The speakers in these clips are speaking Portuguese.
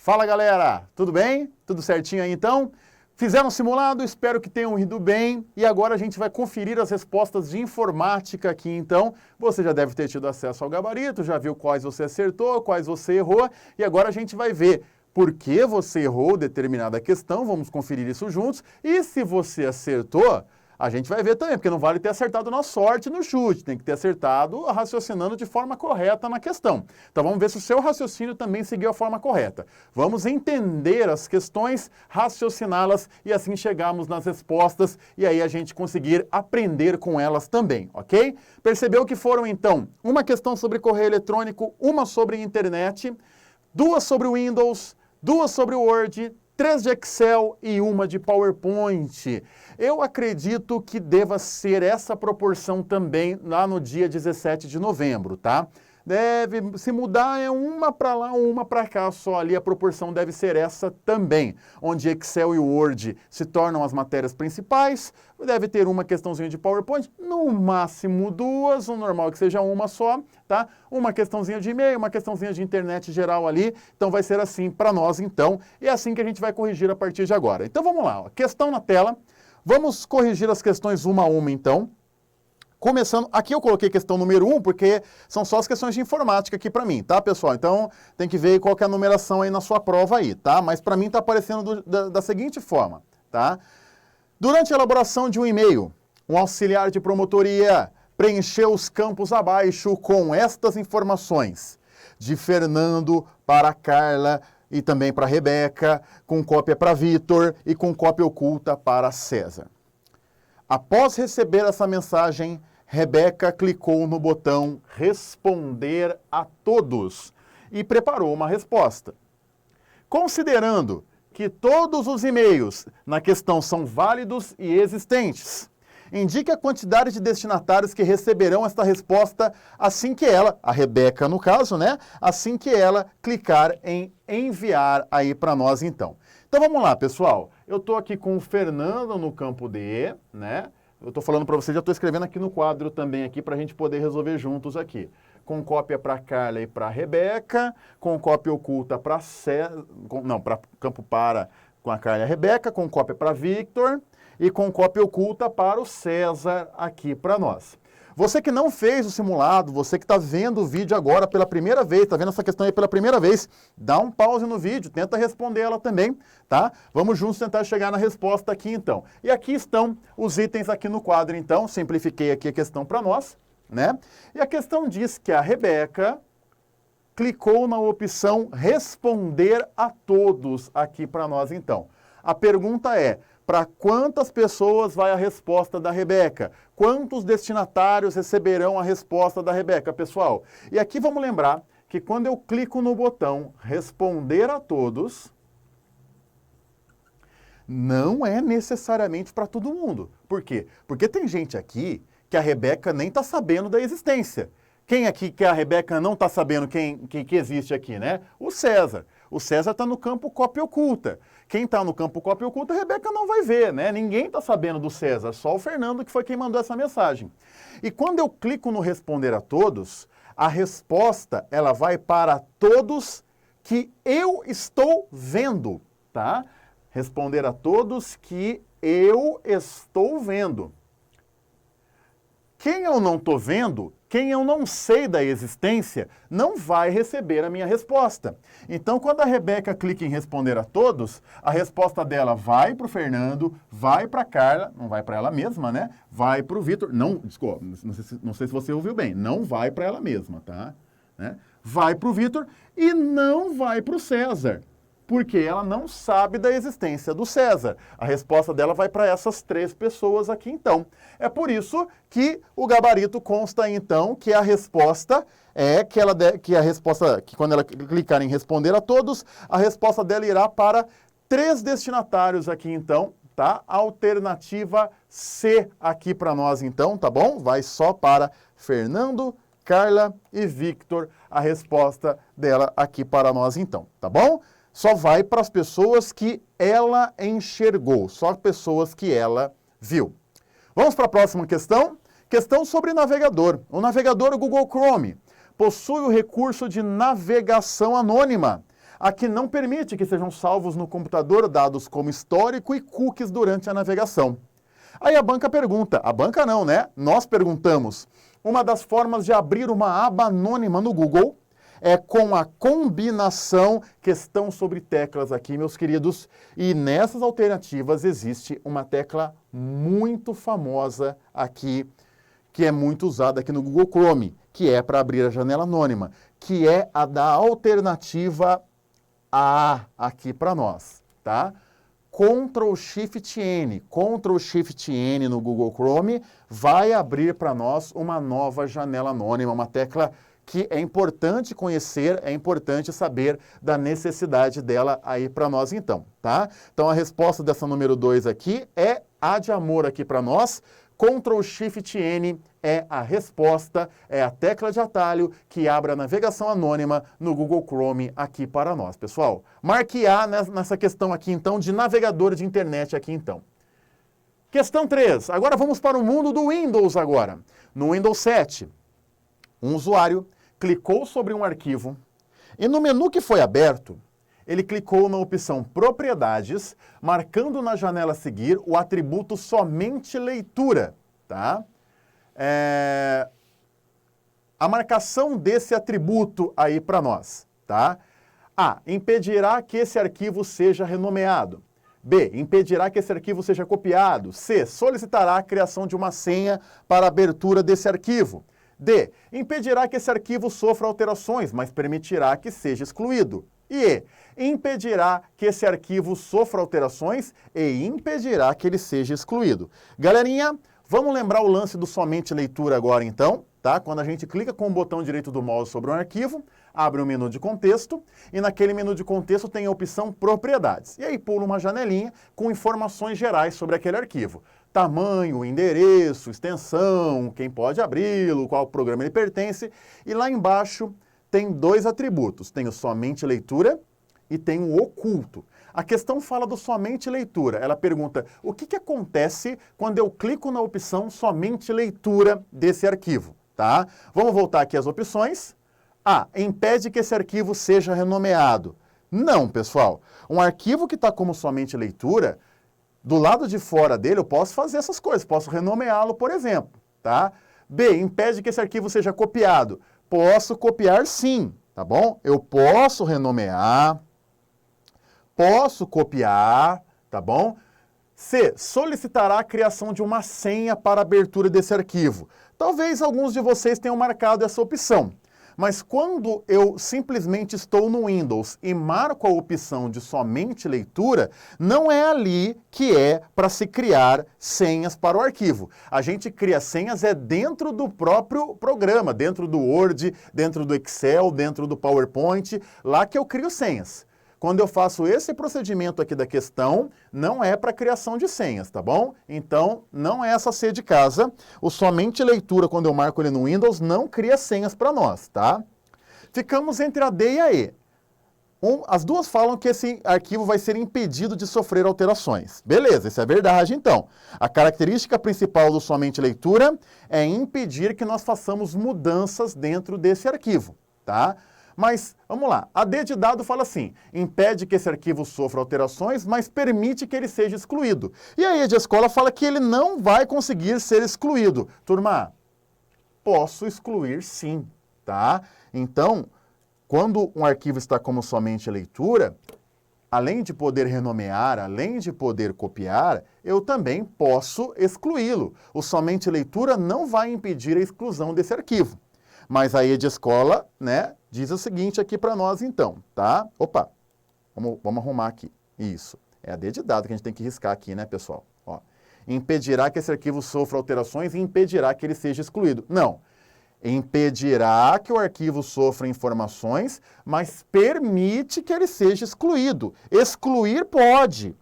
Fala galera, tudo bem? Tudo certinho aí então? Fizeram um simulado? Espero que tenham ido bem e agora a gente vai conferir as respostas de informática aqui então. Você já deve ter tido acesso ao gabarito, já viu quais você acertou, quais você errou e agora a gente vai ver por que você errou determinada questão, vamos conferir isso juntos e se você acertou, a gente vai ver também, porque não vale ter acertado na sorte no chute, tem que ter acertado raciocinando de forma correta na questão. Então vamos ver se o seu raciocínio também seguiu a forma correta. Vamos entender as questões, raciociná-las e assim chegarmos nas respostas e aí a gente conseguir aprender com elas também, ok? Percebeu que foram então uma questão sobre correio eletrônico, uma sobre internet, duas sobre Windows, duas sobre Word, 3 de Excel e uma de PowerPoint. Eu acredito que deva ser essa proporção também lá no dia 17 de novembro, tá? Deve se mudar é uma para lá, uma para cá, só ali a proporção deve ser essa também, onde Excel e Word se tornam as matérias principais, deve ter uma questãozinha de PowerPoint, no máximo duas, o normal é que seja uma só, tá? Uma questãozinha de e-mail, uma questãozinha de internet geral ali, então vai ser assim para nós então, e é assim que a gente vai corrigir a partir de agora. Então vamos lá, ó. Questão na tela, vamos corrigir as questões uma a uma então. Começando, aqui eu coloquei questão número 1, porque são só as questões de informática aqui para mim, tá, pessoal? Então, tem que ver qual que é a numeração aí na sua prova aí, tá? Mas para mim tá aparecendo da seguinte forma, tá? Durante a elaboração de um e-mail, um auxiliar de promotoria preencheu os campos abaixo com estas informações. De Fernando para Carla e também para Rebeca, com cópia para Vitor e com cópia oculta para César. Após receber essa mensagem, Rebeca clicou no botão Responder a Todos e preparou uma resposta. Considerando que todos os e-mails na questão são válidos e existentes, indique a quantidade de destinatários que receberão esta resposta assim que ela, a Rebeca no caso, né? Assim que ela clicar em enviar aí para nós então. Então vamos lá, pessoal. Eu estou aqui com o Fernando no campo D, né? Eu estou falando para vocês, já estou escrevendo aqui no quadro também aqui para a gente poder resolver juntos aqui. Com cópia para Carla e para Rebeca, com cópia oculta para César, para campo para com a Carla e a Rebeca, com cópia para Victor e com cópia oculta para o César aqui para nós. Você que não fez o simulado, você que está vendo o vídeo agora pela primeira vez, está vendo essa questão aí pela primeira vez, dá um pause no vídeo, tenta responder ela também, tá? Vamos juntos tentar chegar na resposta aqui então. E aqui estão os itens aqui no quadro então, simplifiquei aqui a questão para nós, né? E a questão diz que a Rebeca clicou na opção Responder a Todos aqui para nós então. A pergunta é, para quantas pessoas vai a resposta da Rebeca? Quantos destinatários receberão a resposta da Rebeca, pessoal? E aqui vamos lembrar que quando eu clico no botão Responder a Todos, não é necessariamente para todo mundo. Por quê? Porque tem gente aqui que a Rebeca nem está sabendo da existência. Quem aqui que a Rebeca não está sabendo que existe aqui, né? O César. O César está no campo cópia oculta. Quem está no campo cópia oculta, a Rebeca não vai ver, né? Ninguém está sabendo do César, só o Fernando que foi quem mandou essa mensagem. E quando eu clico no Responder a Todos, a resposta ela vai para todos que eu estou vendo, tá? Responder a todos que eu estou vendo. Quem eu não estou vendo, quem eu não sei da existência, não vai receber a minha resposta. Então, quando a Rebeca clica em Responder a Todos, a resposta dela vai para o Fernando, vai para a Carla, não vai para ela mesma, né? Vai para o Vitor, não, desculpa, não sei se você ouviu bem, não vai para ela mesma, tá? Né? Vai para o Vitor e não vai para o César. Porque ela não sabe da existência do César. A resposta dela vai para essas 3 pessoas aqui, então. É por isso que o gabarito consta, então, que a resposta é que quando ela clicar em Responder a Todos, a resposta dela irá para 3 destinatários aqui, então, tá? Alternativa C aqui para nós, então, tá bom? Vai só para Fernando, Carla e Victor, a resposta dela aqui para nós, então, tá bom? Só vai para as pessoas que ela enxergou, só pessoas que ela viu. Vamos para a próxima questão? Questão sobre navegador. O navegador Google Chrome possui o recurso de navegação anônima. a que não permite que sejam salvos no computador dados como histórico e cookies durante a navegação. Aí a banca pergunta, a banca não, né? Nós perguntamos, uma das formas de abrir uma aba anônima no Google é com a combinação, questão sobre teclas aqui, meus queridos, e nessas alternativas existe uma tecla muito famosa aqui, que é muito usada aqui no Google Chrome, que é para abrir a janela anônima, que é a da alternativa A aqui para nós, tá? Ctrl+Shift+N no Google Chrome vai abrir para nós uma nova janela anônima, uma tecla que é importante conhecer, é importante saber da necessidade dela aí para nós então, tá? Então a resposta dessa número 2 aqui é a de amor aqui para nós. Ctrl+Shift+N é a resposta, é a tecla de atalho que abre a navegação anônima no Google Chrome aqui para nós, pessoal. Marque A nessa questão aqui, então, de navegador de internet aqui, então. Questão 3. Agora vamos para o mundo do Windows agora. No Windows 7, um usuário clicou sobre um arquivo e no menu que foi aberto, ele clicou na opção Propriedades, marcando na janela a seguir o atributo Somente Leitura, tá? A marcação desse atributo aí para nós, tá? A. Impedirá que esse arquivo seja renomeado. B. Impedirá que esse arquivo seja copiado. C. Solicitará a criação de uma senha para a abertura desse arquivo. D. Impedirá que esse arquivo sofra alterações, mas permitirá que seja excluído. E E. Impedirá que esse arquivo sofra alterações e impedirá que ele seja excluído. Galerinha, vamos lembrar o lance do somente leitura agora então, tá? Quando a gente clica com o botão direito do mouse sobre um arquivo, abre um menu de contexto e naquele menu de contexto tem a opção Propriedades. E aí pula uma janelinha com informações gerais sobre aquele arquivo. Tamanho, endereço, extensão, quem pode abri-lo, qual programa ele pertence. E lá embaixo tem dois atributos, tem o somente leitura e tem o oculto. A questão fala do somente leitura. Ela pergunta, o que acontece quando eu clico na opção somente leitura desse arquivo, tá? Vamos voltar aqui às opções. A. Impede que esse arquivo seja renomeado. Não, pessoal. Um arquivo que está como somente leitura, do lado de fora dele eu posso fazer essas coisas, posso renomeá-lo, por exemplo, tá? B. Impede que esse arquivo seja copiado. Posso copiar sim, tá bom? Eu posso renomear, posso copiar, tá bom? C. Solicitará a criação de uma senha para a abertura desse arquivo. Talvez alguns de vocês tenham marcado essa opção. Mas quando eu simplesmente estou no Windows e marco a opção de somente leitura, não é ali que é para se criar senhas para o arquivo. A gente cria senhas dentro do próprio programa, dentro do Word, dentro do Excel, dentro do PowerPoint, lá que eu crio senhas. Quando eu faço esse procedimento aqui da questão, não é para criação de senhas, tá bom? Então, não é essa C de casa. O somente leitura, quando eu marco ele no Windows, não cria senhas para nós, tá? Ficamos entre a D e a E. As duas falam que esse arquivo vai ser impedido de sofrer alterações. Beleza, isso é verdade, então. A característica principal do somente leitura é impedir que nós façamos mudanças dentro desse arquivo, tá? Mas, vamos lá, a D de dado fala assim, impede que esse arquivo sofra alterações, mas permite que ele seja excluído. E a E de escola fala que ele não vai conseguir ser excluído. Turma, posso excluir sim, tá? Então, quando um arquivo está como somente leitura, além de poder renomear, além de poder copiar, eu também posso excluí-lo. O somente leitura não vai impedir a exclusão desse arquivo. Mas a E de escola, né, diz o seguinte aqui para nós então, tá? Opa, vamos arrumar aqui. Isso, é a D de dado que a gente tem que riscar aqui, né, pessoal? Ó, impedirá que esse arquivo sofra alterações e impedirá que ele seja excluído. Não, impedirá que o arquivo sofra informações, mas permite que ele seja excluído. Excluir pode.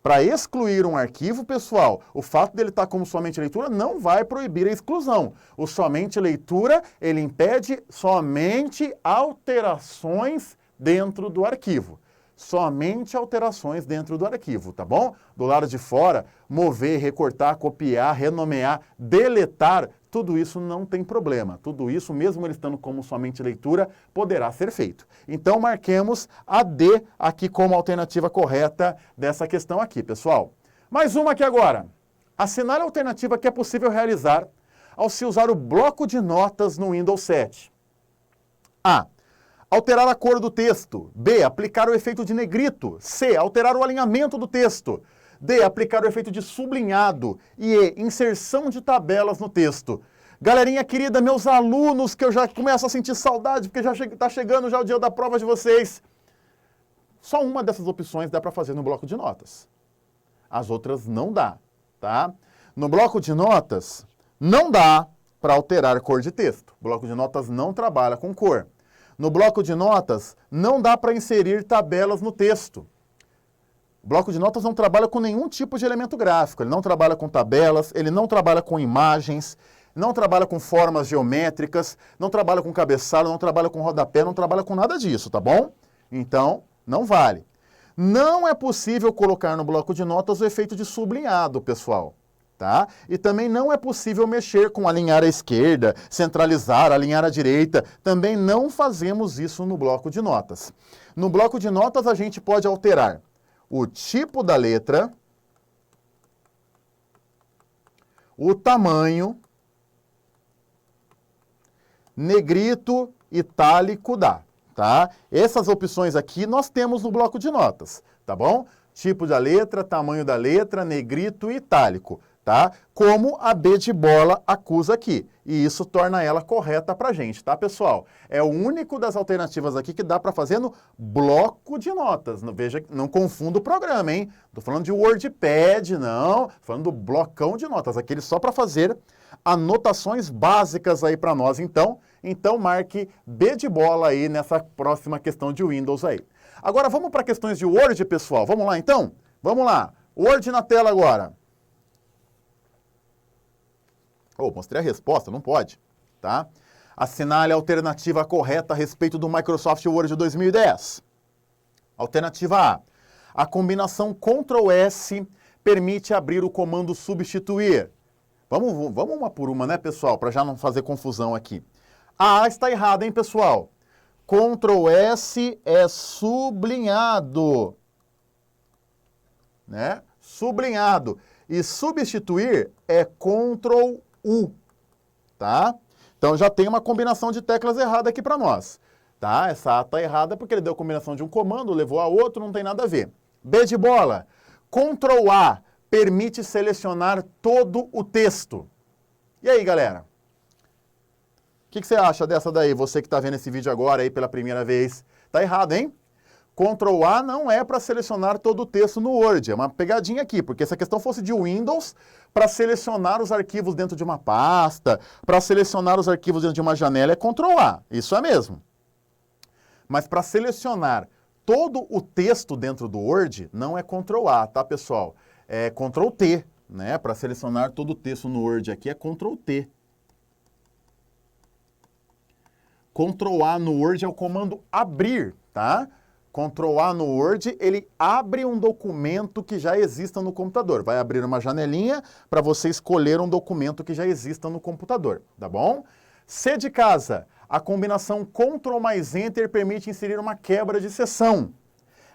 Para excluir um arquivo, pessoal, o fato dele estar como somente leitura não vai proibir a exclusão. O somente leitura, ele impede somente alterações dentro do arquivo. Somente alterações dentro do arquivo, tá bom? Do lado de fora, mover, recortar, copiar, renomear, deletar, tudo isso não tem problema. Tudo isso, mesmo ele estando como somente leitura, poderá ser feito. Então, marquemos a D aqui como alternativa correta dessa questão aqui, pessoal. Mais uma aqui agora. Assinale a alternativa que é possível realizar ao se usar o bloco de notas no Windows 7. A. Alterar a cor do texto. B. Aplicar o efeito de negrito. C. Alterar o alinhamento do texto. D. Aplicar o efeito de sublinhado. E E. Inserção de tabelas no texto. Galerinha querida, meus alunos, que eu já começo a sentir saudade, porque já está chegando já o dia da prova de vocês. Só uma dessas opções dá para fazer no bloco de notas. As outras não dá, tá? No bloco de notas, não dá para alterar cor de texto. O bloco de notas não trabalha com cor. No bloco de notas, não dá para inserir tabelas no texto. O bloco de notas não trabalha com nenhum tipo de elemento gráfico. Ele não trabalha com tabelas, ele não trabalha com imagens, não trabalha com formas geométricas, não trabalha com cabeçalho, não trabalha com rodapé, não trabalha com nada disso, tá bom? Então, não vale. Não é possível colocar no bloco de notas o efeito de sublinhado, pessoal. Tá? E também não é possível mexer com alinhar à esquerda, centralizar, alinhar à direita. Também não fazemos isso no bloco de notas. No bloco de notas a gente pode alterar o tipo da letra, o tamanho, negrito, itálico dá, tá? Essas opções aqui nós temos no bloco de notas, tá bom? Tipo da letra, tamanho da letra, negrito e itálico. Tá? Como a B de bola acusa aqui. E isso torna ela correta pra gente, tá, pessoal? É o único das alternativas aqui que dá para fazer no bloco de notas. Veja, não confunda o programa, hein? Tô falando de WordPad, não. Tô falando do blocão de notas. Aquele só para fazer anotações básicas aí para nós, então. Então, marque B de bola aí nessa próxima questão de Windows aí. Agora, vamos para questões de Word, pessoal. Vamos lá, então? Vamos lá. Word na tela agora. Oh, mostrei a resposta, não pode, tá? Assinale a alternativa correta a respeito do Microsoft Word 2010. Alternativa A. A combinação Ctrl S permite abrir o comando substituir. Vamos uma por uma, né, pessoal? Para já não fazer confusão aqui. A A está errada, hein, pessoal? Ctrl S é sublinhado. Né? Sublinhado. E substituir é Ctrl U, tá? Então já tem uma combinação de teclas errada aqui para nós, tá? Essa A está errada porque ele deu a combinação de um comando, levou a outro, não tem nada a ver. B de bola, Ctrl A permite selecionar todo o texto. E aí, galera? O que você acha dessa daí? Você que está vendo esse vídeo agora aí pela primeira vez. Tá errado, hein? Ctrl A não é para selecionar todo o texto no Word, é uma pegadinha aqui, porque se a questão fosse de Windows, para selecionar os arquivos dentro de uma pasta, para selecionar os arquivos dentro de uma janela é Ctrl A, isso é mesmo. Mas para selecionar todo o texto dentro do Word, não é Ctrl A, tá, pessoal? É Ctrl T, né? Para selecionar todo o texto no Word aqui é Ctrl T. Ctrl A no Word é o comando abrir, tá? Ctrl A no Word, ele abre um documento que já exista no computador. Vai abrir uma janelinha para você escolher um documento que já exista no computador, tá bom? C de casa, a combinação Ctrl mais Enter permite inserir uma quebra de seção.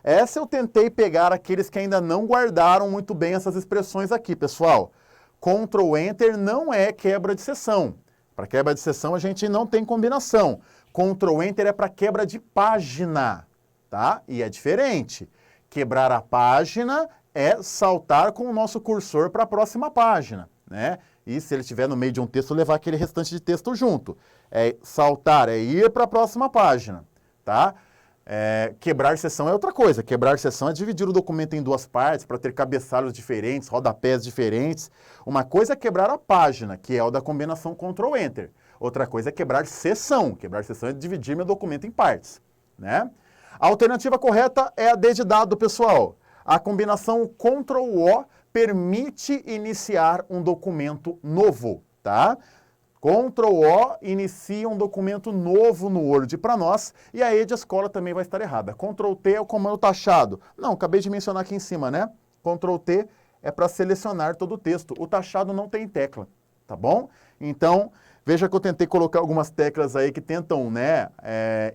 Essa eu tentei pegar aqueles que ainda não guardaram muito bem essas expressões aqui, pessoal. Ctrl Enter não é quebra de seção. Para quebra de seção a gente não tem combinação. Ctrl Enter é para quebra de página. Tá? E é diferente. Quebrar a página é saltar com o nosso cursor para a próxima página, né? E se ele estiver no meio de um texto, levar aquele restante de texto junto. É saltar, é ir para a próxima página, tá? Quebrar seção é outra coisa. Quebrar seção é dividir o documento em duas partes para ter cabeçalhos diferentes, rodapés diferentes. Uma coisa é quebrar a página, que é o da combinação Ctrl Enter. Outra coisa é quebrar seção. Quebrar seção é dividir meu documento em partes, né? A alternativa correta é a D de dado, pessoal. A combinação Ctrl-O permite iniciar um documento novo, tá? Ctrl-O inicia um documento novo no Word para nós e a E de escola também vai estar errada. Ctrl-T é o comando taxado. Não, acabei de mencionar aqui em cima, né? Ctrl-T é para selecionar todo o texto. O taxado não tem tecla, tá bom? Então, veja que eu tentei colocar algumas teclas aí que tentam, né,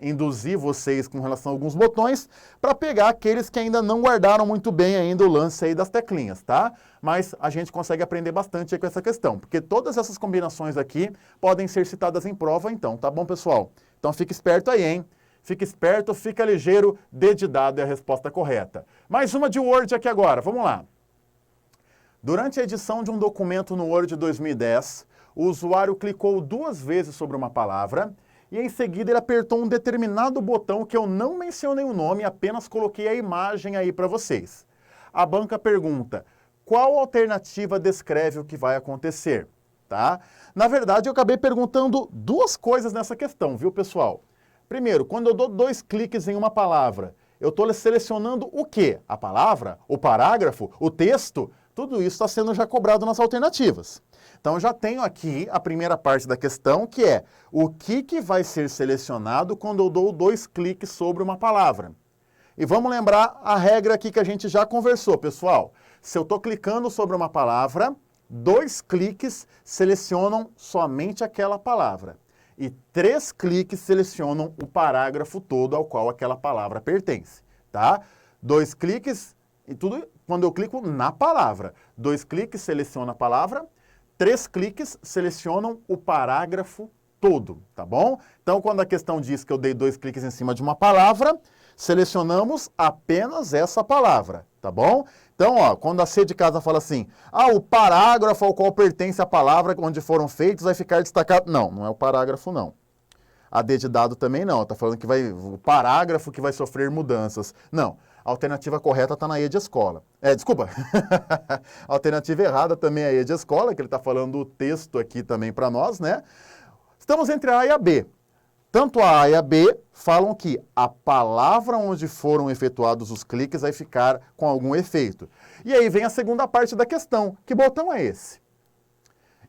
induzir vocês com relação a alguns botões para pegar aqueles que ainda não guardaram muito bem ainda o lance aí das teclinhas, tá? Mas a gente consegue aprender bastante aí com essa questão, porque todas essas combinações aqui podem ser citadas em prova, então, tá bom, pessoal? Então, fique esperto aí, hein? Fique esperto, fica ligeiro, dedidado é a resposta correta. Mais uma de Word aqui agora, vamos lá. Durante a edição de um documento no Word 2010, o usuário clicou 2 vezes sobre uma palavra e em seguida ele apertou um determinado botão que eu não mencionei o nome, apenas coloquei a imagem aí para vocês. A banca pergunta, qual alternativa descreve o que vai acontecer? Tá? Na verdade, eu acabei perguntando 2 coisas nessa questão, viu, pessoal? Primeiro, quando eu dou 2 cliques em uma palavra, eu estou selecionando o quê? A palavra? O parágrafo? O texto? Tudo isso está sendo já cobrado nas alternativas. Então, já tenho aqui a primeira parte da questão, que é o que vai ser selecionado quando eu dou 2 cliques sobre uma palavra. E vamos lembrar a regra aqui que a gente já conversou, pessoal. Se eu estou clicando sobre uma palavra, 2 cliques selecionam somente aquela palavra. E 3 cliques selecionam o parágrafo todo ao qual aquela palavra pertence, tá? 2 cliques, e tudo quando eu clico na palavra. 2 cliques seleciona a palavra, 3 cliques selecionam o parágrafo todo, tá bom? Então, quando a questão diz que eu dei 2 cliques em cima de uma palavra, selecionamos apenas essa palavra, tá bom? Então, ó, quando a C de casa fala assim, o parágrafo ao qual pertence a palavra onde foram feitos vai ficar destacado. Não, não é o parágrafo, não. A D de dado também não, está falando que o parágrafo que vai sofrer mudanças. Não, a alternativa correta está na E de escola. Desculpa, a alternativa errada também é a E de escola, que ele está falando o texto aqui também para nós, né? Estamos entre a A e a B. Tanto a A e a B falam que a palavra onde foram efetuados os cliques vai ficar com algum efeito. E aí vem a segunda parte da questão. Que botão é esse?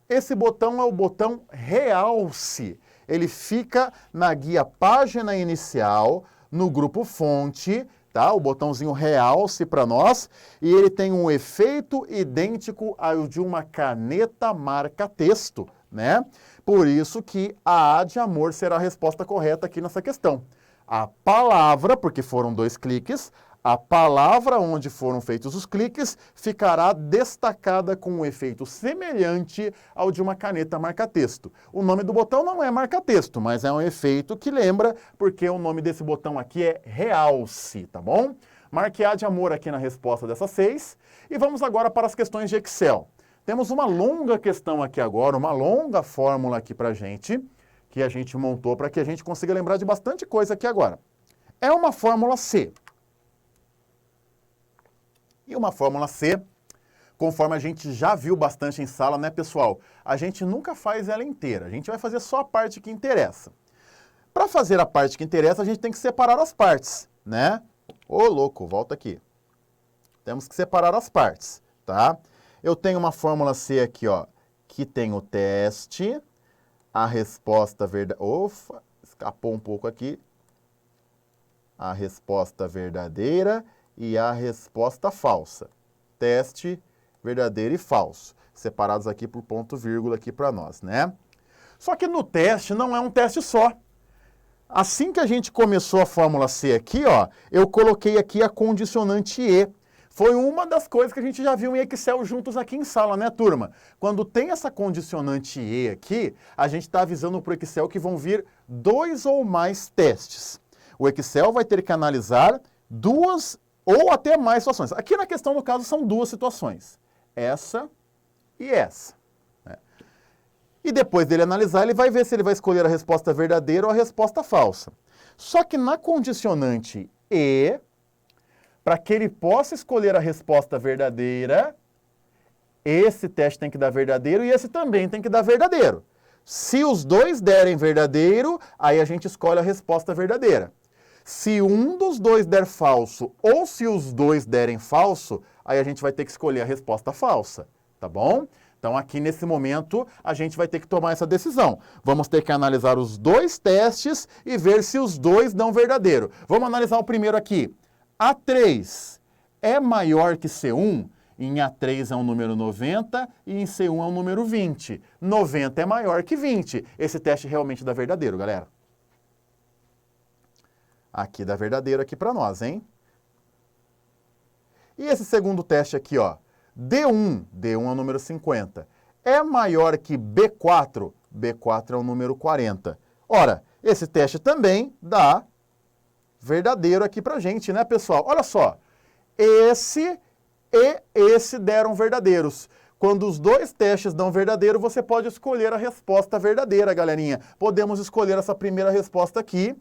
Esse botão é o botão Realce. Ele fica na guia página inicial, no grupo fonte, tá? O botãozinho Realce para nós. E ele tem um efeito idêntico ao de uma caneta marca-texto, né? Por isso que a A de amor será a resposta correta aqui nessa questão. A palavra, porque foram 2 cliques, a palavra onde foram feitos os cliques ficará destacada com um efeito semelhante ao de uma caneta marca-texto. O nome do botão não é marca-texto, mas é um efeito que lembra, porque o nome desse botão aqui é Realce, tá bom? Marque A de amor aqui na resposta dessas 6. E vamos agora para as questões de Excel. Temos uma longa questão aqui agora, uma longa fórmula aqui para a gente, que a gente montou para que a gente consiga lembrar de bastante coisa aqui agora. É uma fórmula C. E uma fórmula C, conforme a gente já viu bastante em sala, né, pessoal? A gente nunca faz ela inteira, a gente vai fazer só a parte que interessa. Para fazer a parte que interessa, a gente tem que separar as partes, né? Ô, louco, volta aqui. Temos que separar as partes, tá? Eu tenho uma fórmula C aqui, ó, que tem o teste, a resposta verdadeira... Opa, escapou um pouco aqui. A resposta verdadeira e a resposta falsa. Teste, verdadeiro e falso. Separados aqui por ponto vírgula aqui para nós, né? Só que no teste não é um teste só. Assim que a gente começou a fórmula C aqui, ó, eu coloquei aqui a condicionante E. Foi uma das coisas que a gente já viu em Excel juntos aqui em sala, né, turma? Quando tem essa condicionante E aqui, a gente está avisando para o Excel que vão vir 2 ou mais testes. O Excel vai ter que analisar 2 ou até mais situações. Aqui na questão, no caso, são 2 situações. Essa e essa. Né? E depois dele analisar, ele vai ver se ele vai escolher a resposta verdadeira ou a resposta falsa. Só que na condicionante E, para que ele possa escolher a resposta verdadeira, esse teste tem que dar verdadeiro e esse também tem que dar verdadeiro. Se os 2 derem verdadeiro, aí a gente escolhe a resposta verdadeira. Se um dos 2 der falso ou se os 2 derem falso, aí a gente vai ter que escolher a resposta falsa, tá bom? Então aqui nesse momento a gente vai ter que tomar essa decisão. Vamos ter que analisar os 2 testes e ver se os 2 dão verdadeiro. Vamos analisar o primeiro aqui. A3 é maior que C1? Em A3 é um número 90 e em C1 é um número 20. 90 é maior que 20. Esse teste realmente dá verdadeiro, galera. Aqui dá verdadeiro aqui para nós, hein? E esse segundo teste aqui, ó. D1 é o número 50. É maior que B4? B4 é o número 40. Ora, esse teste também dá verdadeiro aqui pra gente, né, pessoal? Olha só, esse e esse deram verdadeiros. Quando os dois testes dão verdadeiro, você pode escolher a resposta verdadeira, galerinha. Podemos escolher essa primeira resposta aqui.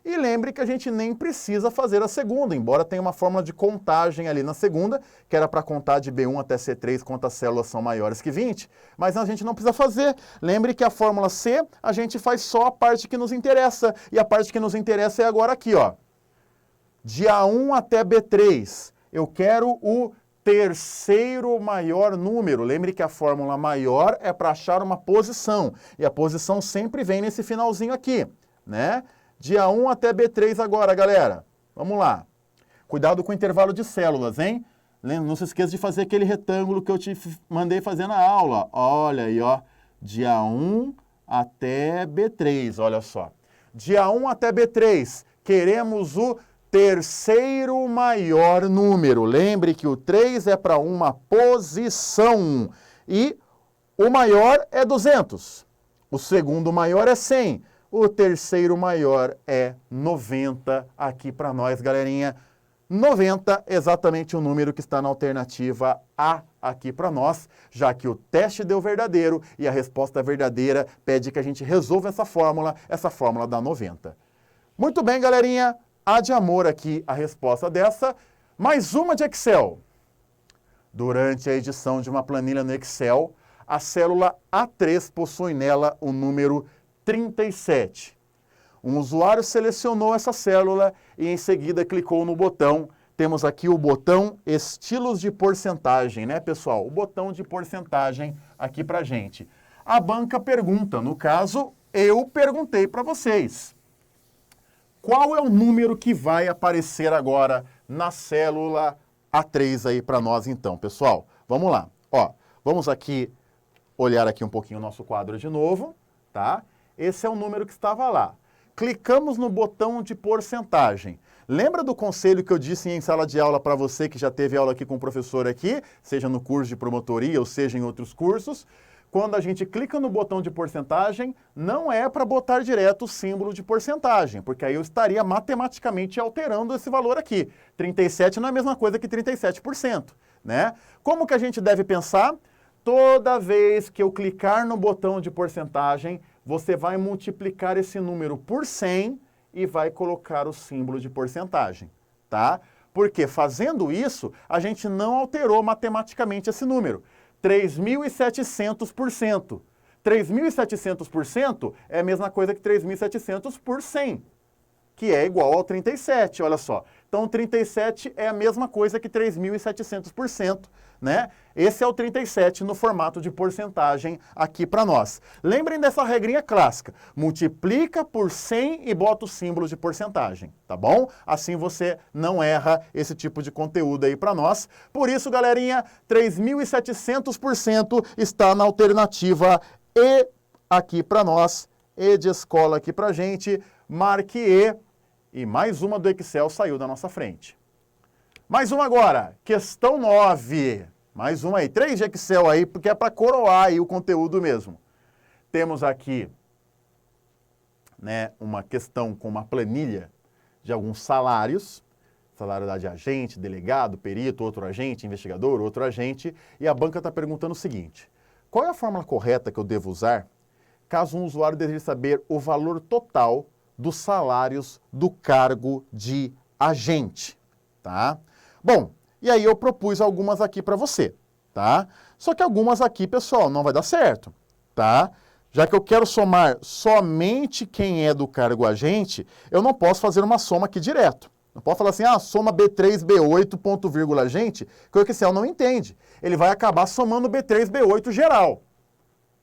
E lembre que a gente nem precisa fazer a segunda, embora tenha uma fórmula de contagem ali na segunda, que era para contar de B1 até C3 quantas células são maiores que 20, mas a gente não precisa fazer. Lembre que a fórmula C, a gente faz só a parte que nos interessa, e a parte que nos interessa é agora aqui, ó. De A1 até B3, eu quero o terceiro maior número. Lembre que a fórmula maior é para achar uma posição, e a posição sempre vem nesse finalzinho aqui, né? De A1 até B3 agora, galera. Vamos lá. Cuidado com o intervalo de células, hein? Não se esqueça de fazer aquele retângulo que eu te mandei fazer na aula. Olha aí, ó. De A1 até B3, olha só. De A1 até B3, queremos o terceiro maior número. Lembre que o 3 é para uma posição. E o maior é 200. O segundo maior é 100. O terceiro maior é 90 aqui para nós, galerinha. 90 é exatamente o número que está na alternativa A aqui para nós, já que o teste deu verdadeiro e a resposta verdadeira pede que a gente resolva essa fórmula dá 90. Muito bem, galerinha, há de amor aqui a resposta dessa. Mais uma de Excel. Durante a edição de uma planilha no Excel, a célula A3 possui nela o número 37. Um usuário selecionou essa célula e em seguida clicou no botão. Temos aqui o botão estilos de porcentagem, né, pessoal? O botão de porcentagem aqui pra gente. A banca pergunta, no caso, eu perguntei para vocês. Qual é o número que vai aparecer agora na célula A3 aí para nós então, pessoal? Vamos lá. Ó, vamos aqui olhar aqui um pouquinho o nosso quadro de novo, tá? Esse é o número que estava lá. Clicamos no botão de porcentagem. Lembra do conselho que eu disse em sala de aula para você que já teve aula aqui com o professor aqui, seja no curso de promotoria ou seja em outros cursos? Quando a gente clica no botão de porcentagem, não é para botar direto o símbolo de porcentagem, porque aí eu estaria matematicamente alterando esse valor aqui. 37 não é a mesma coisa que 37%, né? Como que a gente deve pensar? Toda vez que eu clicar no botão de porcentagem, você vai multiplicar esse número por 100 e vai colocar o símbolo de porcentagem, tá? Porque fazendo isso, a gente não alterou matematicamente esse número. 3.700%. 3.700% é a mesma coisa que 3.700 por 100, que é igual ao 37, olha só. Então, 37 é a mesma coisa que 3.700%, né? Esse é o 37 no formato de porcentagem aqui para nós. Lembrem dessa regrinha clássica. Multiplica por 100 e bota o símbolo de porcentagem, tá bom? Assim você não erra esse tipo de conteúdo aí para nós. Por isso, galerinha, 3.700% está na alternativa E aqui para nós. E de escola aqui para gente. Marque E. E mais uma do Excel saiu da nossa frente. Mais uma agora, questão 9. Mais uma aí, 3 de Excel aí, porque é para coroar aí o conteúdo mesmo. Temos aqui, né, uma questão com uma planilha de alguns salários. Salário de agente, delegado, perito, outro agente, investigador, outro agente. E a banca está perguntando o seguinte. Qual é a fórmula correta que eu devo usar caso um usuário deseje saber o valor total dos salários do cargo de agente, tá? Bom, e aí eu propus algumas aqui para você, tá? Só que algumas aqui, pessoal, não vai dar certo, tá? Já que eu quero somar somente quem é do cargo agente, eu não posso fazer uma soma aqui direto. Não posso falar assim, soma B3, B8, ponto, vírgula, agente, que o Excel não entende. Ele vai acabar somando B3, B8 geral.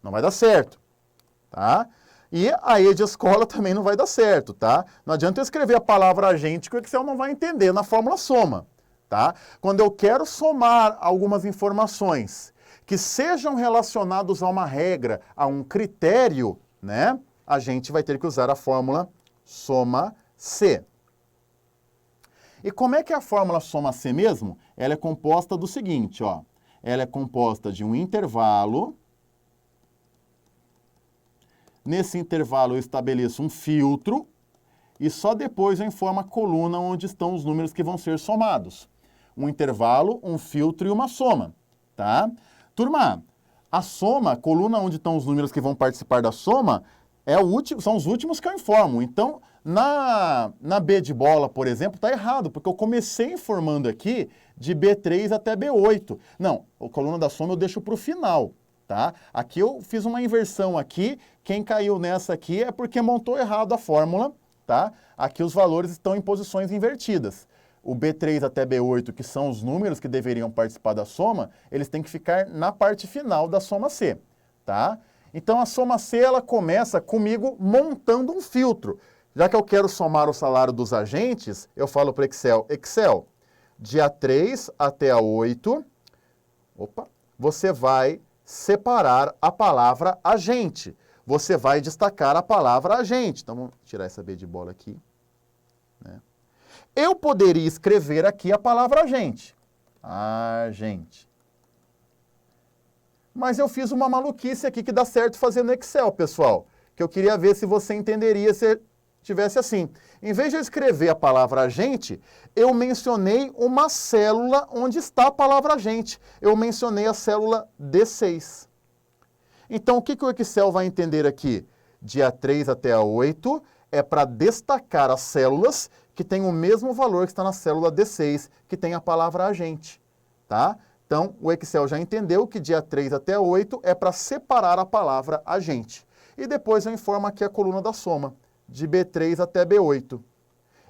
Não vai dar certo, tá? E a E de escola também não vai dar certo, tá? Não adianta eu escrever a palavra agente que o Excel não vai entender na fórmula soma, tá? Quando eu quero somar algumas informações que sejam relacionados a uma regra, a um critério, né? A gente vai ter que usar a fórmula soma-C. E como é que é a fórmula soma-C mesmo? Ela é composta do seguinte, ó. Ela é composta de um intervalo. Nesse intervalo eu estabeleço um filtro e só depois eu informo a coluna onde estão os números que vão ser somados. Um intervalo, um filtro e uma soma, tá? Turma, a soma, a coluna onde estão os números que vão participar da soma, são os últimos que eu informo. Então, na B de bola, por exemplo, está errado, porque eu comecei informando aqui de B3 até B8. Não, a coluna da soma eu deixo para o final, tá? Aqui eu fiz uma inversão aqui, quem caiu nessa aqui é porque montou errado a fórmula, tá? Aqui os valores estão em posições invertidas. O B3 até B8, que são os números que deveriam participar da soma, eles têm que ficar na parte final da soma C, tá? Então a soma C, ela começa comigo montando um filtro. Já que eu quero somar o salário dos agentes, eu falo para Excel, de A3 até A8, você vai separar a palavra agente. Você vai destacar a palavra agente. Então, vamos tirar essa B de bola aqui, né? Eu poderia escrever aqui a palavra agente. Agente. Mas eu fiz uma maluquice aqui que dá certo fazer no Excel, pessoal. Que eu queria ver se você entenderia se tivesse assim. Em vez de eu escrever a palavra agente, eu mencionei uma célula onde está a palavra agente. Eu mencionei a célula D6. Então, o que o Excel vai entender aqui? De A3 até A8 é para destacar as células que têm o mesmo valor que está na célula D6, que tem a palavra agente, tá? Então, o Excel já entendeu que de A3 até A8 é para separar a palavra agente. E depois eu informo aqui a coluna da soma, de B3 até B8.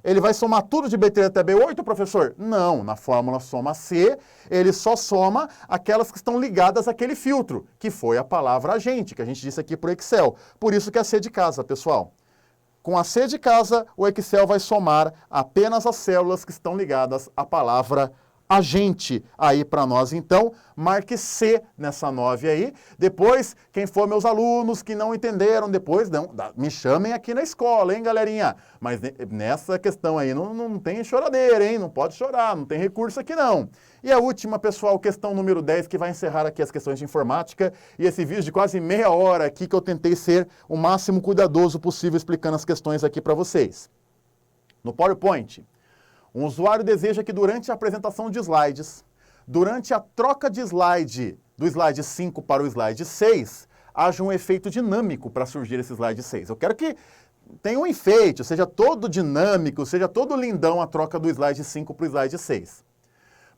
Ele vai somar tudo de B3 até B8, professor? Não, na fórmula soma-C, ele só soma aquelas que estão ligadas àquele filtro, que foi a palavra agente, que a gente disse aqui para o Excel. Por isso que é C de casa, pessoal. Com a C de casa, o Excel vai somar apenas as células que estão ligadas à palavra agente. Aí para nós, então, marque C nessa 9 aí. Depois, quem for meus alunos que não entenderam, depois me chamem aqui na escola, hein, galerinha? Mas nessa questão aí não tem choradeira, hein? Não pode chorar, não tem recurso aqui não. E a última, pessoal, questão número 10, que vai encerrar aqui as questões de informática. E esse vídeo de quase meia hora aqui que eu tentei ser o máximo cuidadoso possível explicando as questões aqui para vocês. No PowerPoint, um usuário deseja que durante a apresentação de slides, durante a troca de slide, do slide 5 para o slide 6, haja um efeito dinâmico para surgir esse slide 6. Eu quero que tenha um enfeite, seja todo dinâmico, seja todo lindão a troca do slide 5 para o slide 6.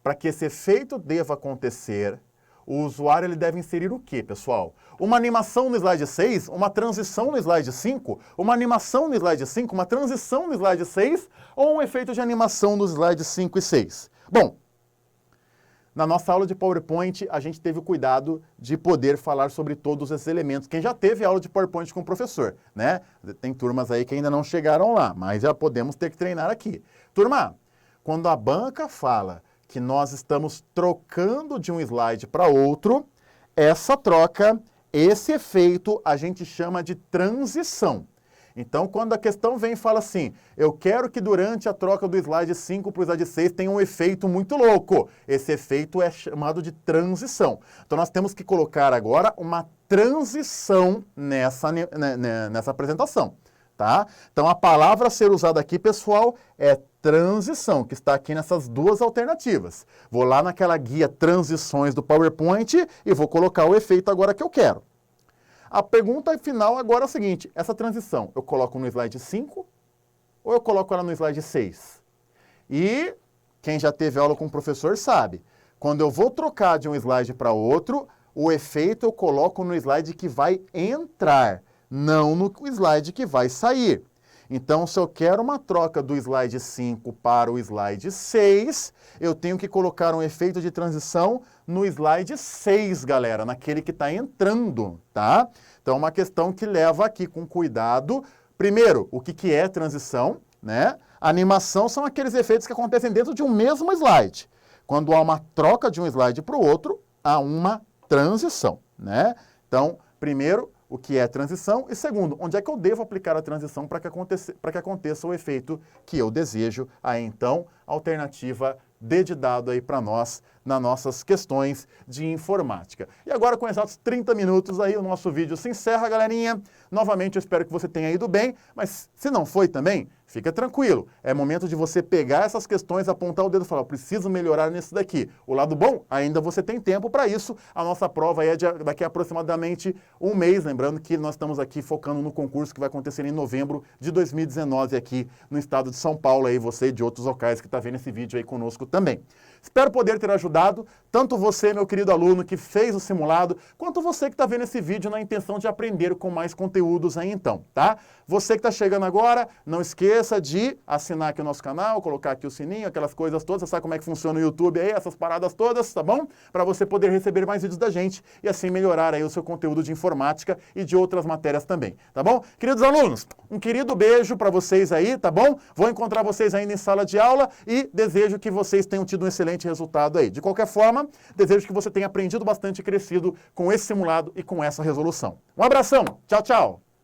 Para que esse efeito deva acontecer, o usuário ele deve inserir o quê, pessoal? Uma animação no slide 6, uma transição no slide 5, uma animação no slide 5, uma transição no slide 6 ou um efeito de animação nos slides 5 e 6? Bom, na nossa aula de PowerPoint, a gente teve o cuidado de poder falar sobre todos esses elementos. Quem já teve aula de PowerPoint com o professor, né? Tem turmas aí que ainda não chegaram lá, mas já podemos ter que treinar aqui. Turma, quando a banca fala que nós estamos trocando de um slide para outro, essa troca, esse efeito, a gente chama de transição. Então, quando a questão vem e fala assim, eu quero que durante a troca do slide 5 para o slide 6 tenha um efeito muito louco. Esse efeito é chamado de transição. Então, nós temos que colocar agora uma transição nessa apresentação, tá? Então, a palavra a ser usada aqui, pessoal, é transição, que está aqui nessas duas alternativas. Vou lá naquela guia transições do PowerPoint e vou colocar o efeito agora que eu quero. A pergunta final agora é a seguinte, essa transição eu coloco no slide 5 ou eu coloco ela no slide 6? E quem já teve aula com o professor sabe, quando eu vou trocar de um slide para outro, o efeito eu coloco no slide que vai entrar, não no slide que vai sair. Então, se eu quero uma troca do slide 5 para o slide 6, eu tenho que colocar um efeito de transição no slide 6, galera, naquele que está entrando, tá? Então, uma questão que leva aqui com cuidado. Primeiro, o que é transição, né? Animação são aqueles efeitos que acontecem dentro de um mesmo slide. Quando há uma troca de um slide para o outro, há uma transição, né? Então, primeiro, o que é transição, e segundo, onde é que eu devo aplicar a transição para que aconteça o efeito que eu desejo. Aí, então, alternativa D de dado aí para nós, nas nossas questões de informática. E agora, com exatos 30 minutos aí, o nosso vídeo se encerra, galerinha. Novamente, eu espero que você tenha ido bem, mas se não foi também, fica tranquilo. É momento de você pegar essas questões, apontar o dedo e falar, preciso melhorar nisso daqui. O lado bom, ainda você tem tempo para isso. A nossa prova é daqui a aproximadamente um mês, lembrando que nós estamos aqui focando no concurso que vai acontecer em novembro de 2019 aqui no estado de São Paulo, aí você de outros locais que está vendo esse vídeo aí conosco também. Espero poder ter ajudado tanto você, meu querido aluno, que fez o simulado, quanto você que está vendo esse vídeo na intenção de aprender com mais conteúdos aí então, tá? Você que está chegando agora, não esqueça de assinar aqui o nosso canal, colocar aqui o sininho, aquelas coisas todas, você sabe como é que funciona o YouTube aí, essas paradas todas, tá bom? Para você poder receber mais vídeos da gente e assim melhorar aí o seu conteúdo de informática e de outras matérias também, tá bom? Queridos alunos, um querido beijo para vocês aí, tá bom? Vou encontrar vocês ainda em sala de aula e desejo que vocês tenham tido um excelente resultado aí. De qualquer forma, desejo que você tenha aprendido bastante e crescido com esse simulado e com essa resolução. Um abração, tchau, tchau!